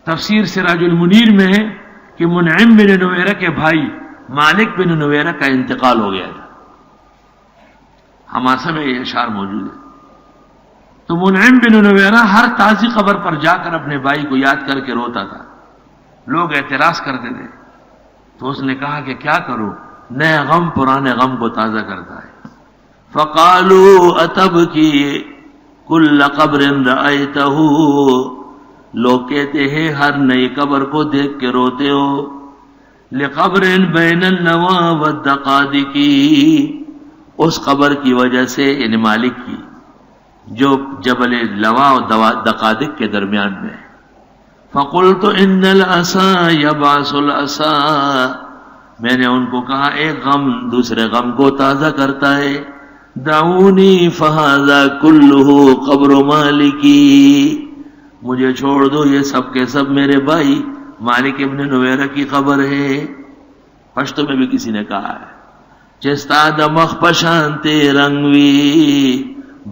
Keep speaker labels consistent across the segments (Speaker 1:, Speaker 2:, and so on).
Speaker 1: تفسیر سراج المنیر میں ہے کہ منعم بن نویرہ کے بھائی مالک بن نویرہ کا انتقال ہو گیا تھا. حماسہ میں یہ اشعار موجود ہے. تو منعم بن نویرہ ہر تازی قبر پر جا کر اپنے بھائی کو یاد کر کے روتا تھا. لوگ اعتراض کرتے تھے تو اس نے کہا کہ کیا کروں، نئے غم پرانے غم کو تازہ کرتا ہے. فقالوا اتبکی کل قبر رأیتہ، لوگ کہتے ہیں ہر نئی قبر کو دیکھ کے روتے ہو. لقبر بین النوا والدقادق، اس قبر کی وجہ سے، یعنی مالک کی، جو جبل لوا اور دقادق کے درمیان میں ہے. فقلت ان العصا یبعث العصا، میں نے ان کو کہا ایک غم دوسرے غم کو تازہ کرتا ہے. دعونی فہذا کلہ قبر مالکی، مجھے چھوڑ دو، یہ سب کے سب میرے بھائی مالک ابن نویرہ کی قبر ہے. پشتو میں بھی کسی نے کہا ہے چستا دمخ پشانتے رنگوی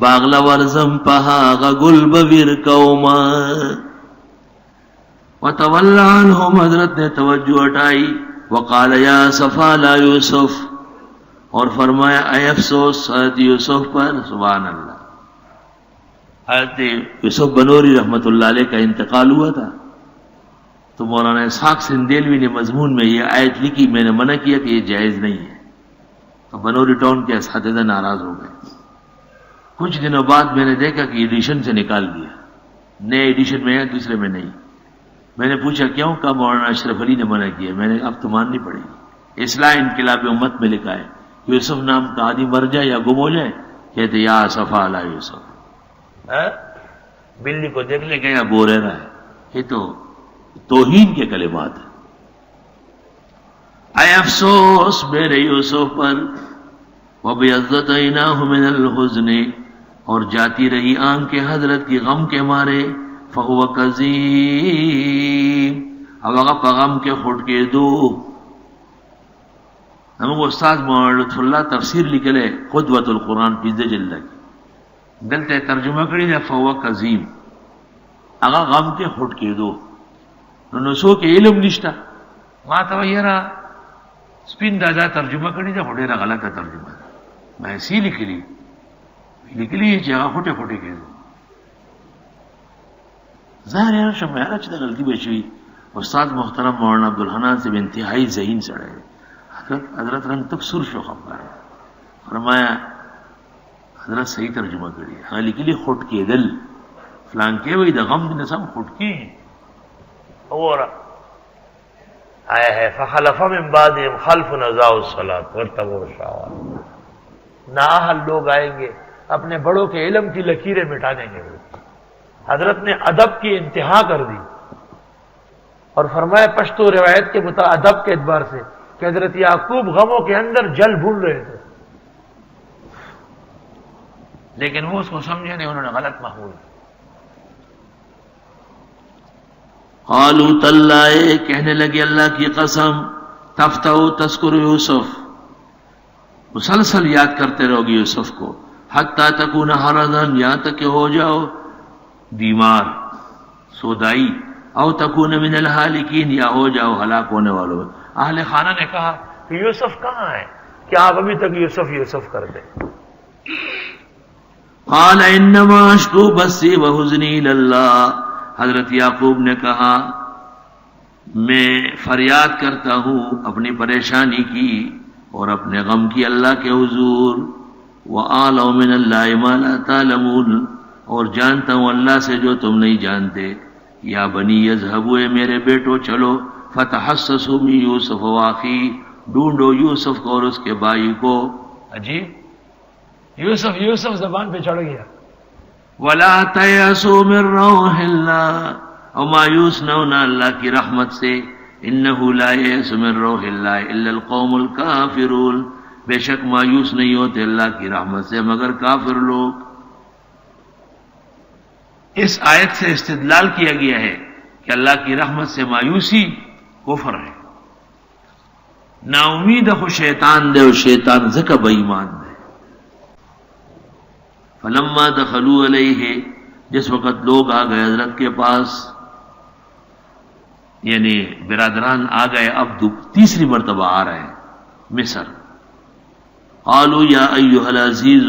Speaker 1: باغلا ورزم پہا گل بویر قوما. وتولى عنهم، حضرت نے توجہ ہٹائی. وقال یا صفا لا یوسف، اور فرمایا اے افسوس حضرت یوسف پر. سبحان اللہ. حضرت یوسف بنوری رحمۃ اللہ علیہ کا انتقال ہوا تھا تو مولانا اسحاق سندیلوی نے مضمون میں یہ آیت لکھی. میں نے منع کیا کہ یہ جائز نہیں ہے، تو بنوری ٹاؤن کے اساتذہ ناراض ہو گئے. کچھ دنوں بعد میں نے دیکھا کہ ایڈیشن سے نکال دیا، نئے ایڈیشن میں ہے، دوسرے میں نہیں. میں نے پوچھا کیوں؟ کہا مولانا اشرف علی نے منع کیا. میں نے اب تو ماننی پڑے گی. اصلاح انقلاب امت میں لکھا ہے یوسف نام کا آدمی مر جائے یا گم ہو جائے کہتے یا صفا لا یوسف. بلی کو دیکھ لے گیا بو رہ رہا ہے، یہ تو توہین کے کلمات ہیں. اے افسوس میرے یوسف پر. وَبِيَضَّتْ عَيْنَاهُ مِنَ الْحُزْنِ، اور جاتی رہی آنکھ حضرت کی غم کے مارے. فَهُوَ كَظِيمٌ، اب اگر پیغام کے خٹ کے دو. ہم کو استاد مولانا لطف اللہ تفسیر لکھلے قدوۃ القرآن پیزے جلد کی دلتے ترجمہ کری دے فَهُوَ كَظِيمٌ، اگر غم کے خٹ کے دو. نسو کے علم نشتا ما تویرا سپین دادا ترجمہ کری دے خودیرا غلطہ ترجمہ دا. میں ایسی لکلی جگہ خوٹے خوٹے کے دو. ظاہر ہے شمیرہ چھتا غلطی بیشوی. استاد محترم مولانا عبدالحنان سے انتہائی ذہین سڑے. حضرت رنگ تک سر شو خبر ہے. فرمایا حضرت صحیح ترجمہ کری. ہاں لکلی خٹ کے دل فلان کے وہی دا غم دن سم خٹ کی اور آیا ہے. فخلف من بعدهم خلف اضاعوا الصلاۃ واتبعوا الشهوات. نااہل لوگ آئیں گے اپنے بڑوں کے علم کی لکیریں مٹا دیں گے. حضرت نے ادب کی انتہا کر دی اور فرمایا پشتو روایت کے مطابق ادب کے اعتبار سے کہ حضرت یعقوب غموں کے اندر جل بھون رہے تھے، لیکن وہ اس کو سمجھے نہیں، انہوں نے غلط محمول. قالوا تاللہ، کہنے لگے اللہ کی قسم، تفتح تذکر یوسف، مسلسل یاد کرتے رہو گے یوسف کو، حتی تکون حرضاً، یہاں تک کہ ہو جاؤ بیمار سودائی، او تکون من الحالکین، یا ہو جاؤ ہلاک ہونے والوں. اہل خانہ نے کہا کہ یوسف کہاں ہے، کیا آپ ابھی تک یوسف یوسف کرتے؟ قال انما اشکو بثی وحزنی الی اللہ، حضرت یعقوب نے کہا میں فریاد کرتا ہوں اپنی پریشانی کی اور اپنے غم کی اللہ کے حضور. وَأَعْلَمُ مِنَ اللَّهِ مَا لَا تَعْلَمُونَ، اور جانتا ہوں اللہ سے جو تم نہیں جانتے. یا بنی یذهبوا، میرے بیٹو چلو، فتحسسوا من یوسف وَأَخِیهِ، ڈھونڈو یوسف کو اور اس کے بھائی کو. عجیب، یوسف زبان پہ چڑھ گیا. وَلَا تَيْأَسُوا مِن رَّوْحِ اللَّهِ، اور مایوس نہ ہونا اللہ کی رحمت سے. إِنَّهُ لَا يَيْأَسُ مِن رَّوْحِ اللَّهِ إِلَّا الْقَوْمُ الْكَافِرُونَ، بے شک مایوس نہیں ہوتے اللہ کی رحمت سے مگر کافر لوگ. اس آیت سے استدلال کیا گیا ہے کہ اللہ کی رحمت سے مایوسی کفر ہے. نا امید خو شیطان دے، اور شیطان زکا بے ایمان دے. فلما دخلوا علیہ، جس وقت لوگ آ گئے حضرت کے پاس، یعنی برادران آ گئے، اب تیسری مرتبہ آ رہے ہیں مصر. قالوا یا ایھا العزیز،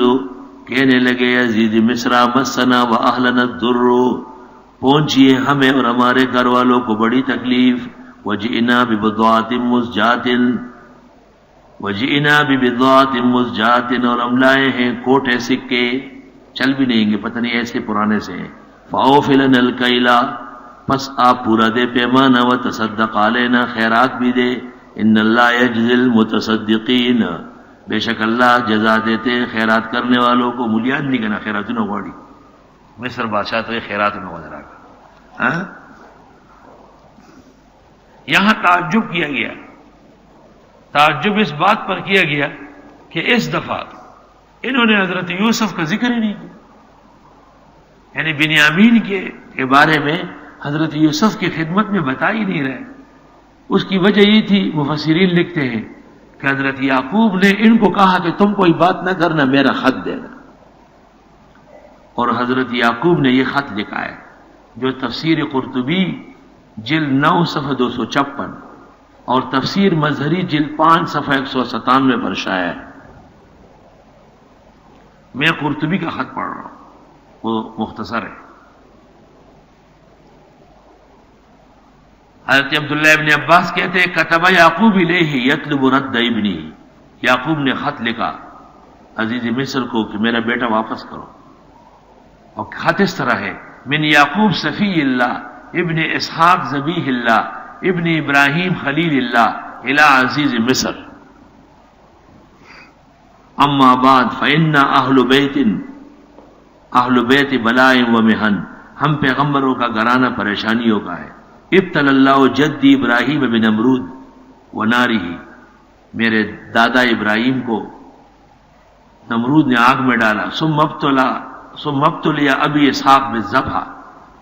Speaker 1: کہنے لگے عزیز مصر، مسنا واہلنا الضر، پہنچیے ہمیں اور ہمارے گھر والوں کو بڑی تکلیف. وجئنا ببضاعۃ مزجاۃ، وجئنا ببضاعۃ مزجاۃ، اور ہم لائے ہیں کوٹے سکے، چل بھی نہیں گے، پتہ نہیں ایسے پرانے سے ہیں. فاوف لنا الکیل، پس آپ پورا دے پیمانہ، وتصدق علینا، خیرات بھی دے. ان اللہ یجزی المتصدقین، بے شک اللہ جزا دیتے ہیں خیرات کرنے والوں کو. ملیات نہیں کہنا خیرات نہ گاڑی، مصر بادشاہ تو خیرات نہ وزرا کا. یہاں تعجب کیا گیا، تعجب اس بات پر کیا گیا کہ اس دفعہ انہوں نے حضرت یوسف کا ذکر ہی نہیں کیا، یعنی بنیامین کے بارے میں حضرت یوسف کی خدمت میں بتا ہی نہیں رہے. اس کی وجہ یہ تھی، مفسرین لکھتے ہیں کہ حضرت یعقوب نے ان کو کہا کہ تم کوئی بات نہ کرنا، میرا خط دینا. اور حضرت یعقوب نے یہ خط لکھا ہے جو تفسیر قرطبی جلد 9 صفحہ 256 اور تفسیر مظہری جلد 5 صفحہ 197 پر شائع ہے. میں قرطبی کا خط پڑھ رہا ہوں، وہ مختصر ہے. حضرت عبداللہ ابن عباس کہتے ہیں کتب یعقوب الیہ یطلب رد ابنی، یعقوب نے خط لکھا عزیز مصر کو کہ میرا بیٹا واپس کرو. اور خط اس طرح ہے، من یعقوب صفی اللہ ابن اسحاق ذبیح اللہ ابن ابراہیم خلیل اللہ الی عزیز مصر. اما بعد فإن اہل بیت بلاء و محن، ہم پیغمبروں کا گھرانہ پریشانیوں کا ہے. ابتلی اللہ جدی ابراہیم بن نمرود و نارہ، میرے دادا ابراہیم کو نمرود نے آگ میں ڈالا. ثم ابتلی ابی اسحاق بالذبح،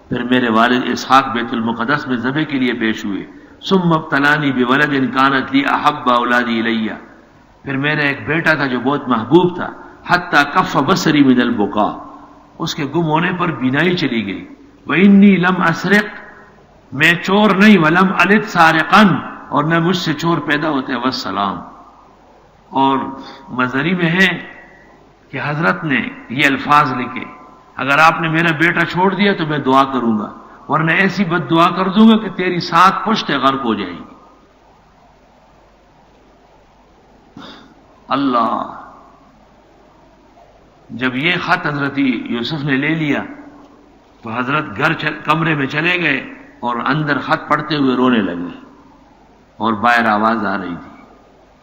Speaker 1: پھر میرے والد اسحاق بیت المقدس میں ذبح کے لیے پیش ہوئے. ثم ابتلانی بولد کانت لی احب اولادی الی، پھر میرا ایک بیٹا تھا جو بہت محبوب تھا. حتی کف بصری من البکا، اس کے گم ہونے پر بینائی چلی گئی. وانی لم اسرق، میں چور نہیں. ولم الد سارقا، اور نہ مجھ سے چور پیدا ہوتے. والسلام. اور مظہری میں ہے کہ حضرت نے یہ الفاظ لکھے، اگر آپ نے میرا بیٹا چھوڑ دیا تو میں دعا کروں گا، ورنہ ایسی بد دعا کر دوں گا کہ تیری 7 پشتیں غرق ہو جائیں گی. اللہ. جب یہ خط حضرت یوسف نے لے لیا تو حضرت کمرے میں چلے گئے اور اندر خط پڑھتے ہوئے رونے لگے، اور باہر آواز آ رہی تھی.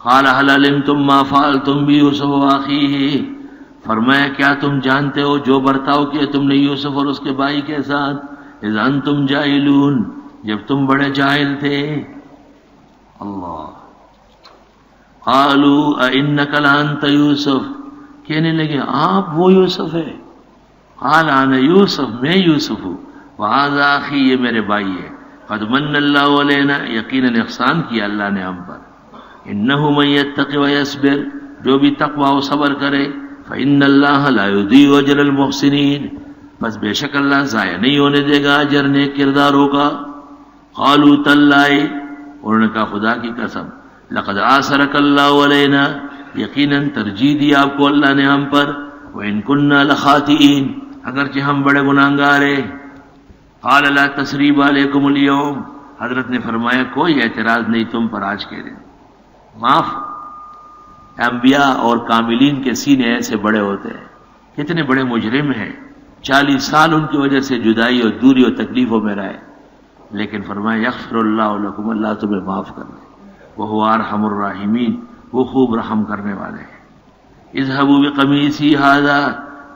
Speaker 1: قال هل علمتم ما فعلتم بيوسف واخيه، فرمایا کیا تم جانتے ہو جو برتاؤ کیا تم نے یوسف اور اس کے بھائی کے ساتھ. اذ انتم جاہلون، جب تم بڑے جاہل تھے. اللہ. قالوا انک لانت یوسف، کہنے لگے آپ وہ یوسف ہے. قال انا یوسف، میں یوسف ہوں. وہذا اخی، یہ میرے بھائی ہے. قد من اللہ علینا، یقیناً احسان کیا اللہ نے ہم پر. انہ من یتق ویصبر، جو بھی تقوی و صبر کرے. فإن اللہ لا یضیع اجر المحسنین، بس بے شک اللہ ضائع نہیں ہونے دے گا اجر نیک کرداروں کا. قالوا تاللہ، انہوں نے کہا خدا کی قسم. لقد آثرک اللہ علینا، یقیناً ترجیح دی آپ کو اللہ نے ہم پر. وإن كنا لخاطئین، اگرچہ ہم بڑے گناہگار ہیں. قال لا تثریب علیکم اليوم، حضرت نے فرمایا کوئی اعتراض نہیں تم پر آج کے دن. معاف. انبیاء اور کاملین کے سینے ایسے بڑے ہوتے ہیں. کتنے بڑے مجرم ہیں، 40 سال ان کی وجہ سے جدائی اور دوری اور تکلیفوں میں رہے، لیکن فرمایا یغفر اللہ لکم، اللہ تمہیں معاف کر دے. وہو ارحم الراحمین، وہ خوب رحم کرنے والے ہیں. اذهبوا بقمیصی ھذا،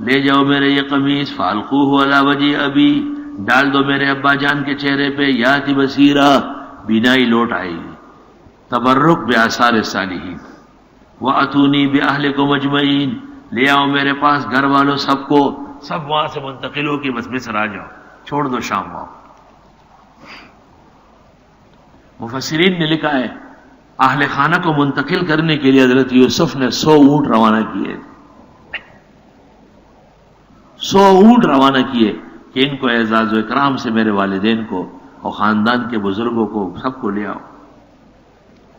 Speaker 1: لے جاؤ میرے یہ قمیص. فالقوہ علی وجہ ابی، ڈال دو میرے ابا جان کے چہرے پہ. یاتی بصیرا، بینائی لوٹ آئے گی. تبرک بآثار الصالحین. واتونی باہلکم اجمعین، لے آؤ میرے پاس گھر والوں سب کو. سب وہاں سے منتقل ہو کے بس مصر آ جاؤ، چھوڑ دو شام وہاں. مفسرین نے لکھا ہے اہل خانہ کو منتقل کرنے کے لیے حضرت یوسف نے 100 اونٹ روانہ کیے. 100 اونٹ روانہ کیے کہ ان کو اعزاز و اکرام سے میرے والدین کو اور خاندان کے بزرگوں کو سب کو لے آؤ۔